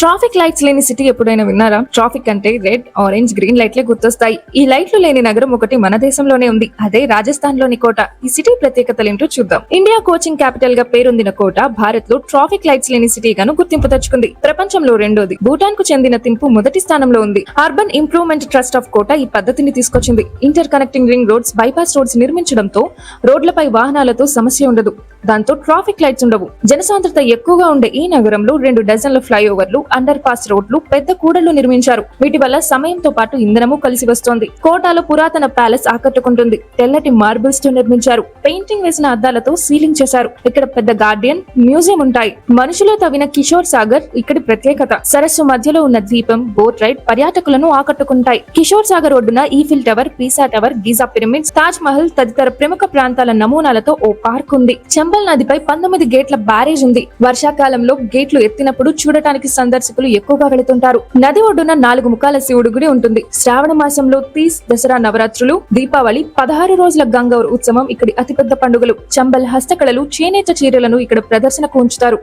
Traffic lights లేని city ఎప్పుడైనా విన్నారా? ట్రాఫిక్ అంటే రెడ్, ఆరెంజ్, గ్రీన్ లైట్లే గుర్తొస్తాయి. ఈ లైట్లు లేని నగరం ఒకటి మన దేశంలోనే ఉంది. అదే రాజస్థాన్ లోని కోట. ఈ సిటీ ప్రత్యేకతలేంటో చూద్దాం. ఇండియా కోచింగ్ క్యాపిటల్ గా పేరొందిన కోట భారత్ లో ట్రాఫిక్ లైట్స్ లేని సిటీగాను గుర్తింపు తెచ్చుకుంది. ప్రపంచంలో రెండోది. భూటాన్ కు చెందిన థింపు మొదటి స్థానంలో ఉంది. Urban improvement trust of Kota ఈ పద్ధతిని తీసుకొచ్చింది. Inter connecting ring roads, bypass roads నిర్మించడంతో రోడ్లపై వాహనాలతో సమస్య ఉండదు. దాంతో ట్రాఫిక్ లైట్స్ ఉండవు. జనసాంద్రత ఎక్కువగా ఉండే ఈ నగరంలో 2 డజన్ల ఫ్లైఓవర్లు, అండర్ పాస్ రోడ్లు, పెద్ద కూడళ్లు నిర్మించారు. వీటి వల్ల సమయంతో పాటు ఇంధనము కలిసి వస్తోంది. కోటాలో పురాతన ప్యాలెస్ ఆకట్టుకుంటుంది. తెల్లటి మార్బుల్స్ తో నిర్మించారు. పెయింటింగ్ వేసిన అద్దాలతో సీలింగ్ చేశారు. ఇక్కడ పెద్ద గార్డెన్, మ్యూజియం ఉంటాయి. మనుషులు తవ్విన కిషోర్ సాగర్ ఇక్కడి ప్రత్యేకత. సరస్సు మధ్యలో ఉన్న ద్వీపం, బోట్ రైడ్ పర్యాటకులను ఆకట్టుకుంటాయి. కిషోర్ సాగర్ ఒడ్డున Eiffel tower, Pisa tower, Giza pyramids, Taj Mahal తదితర ప్రముఖ ప్రాంతాల నమూనాలతో ఓ పార్క్ ఉంది. చంబల్ నదిపై 19 గేట్ల బ్యారేజ్ ఉంది. వర్షాకాలంలో గేట్లు ఎత్తినప్పుడు చూడటానికి సందర్శకులు ఎక్కువగా వెళుతుంటారు. నది ఒడ్డున 4 ముఖాల శివుడు గుడి ఉంటుంది. శ్రావణ మాసంలో తీస్, దసరా, నవరాత్రులు, దీపావళి, 16 రోజుల గంగౌర్ ఉత్సవం ఇక్కడి అతిపెద్ద పండుగలు. చంబల్ హస్తకళలు, చేనేత చీరలను ఇక్కడ ప్రదర్శనకు ఉంచుతారు.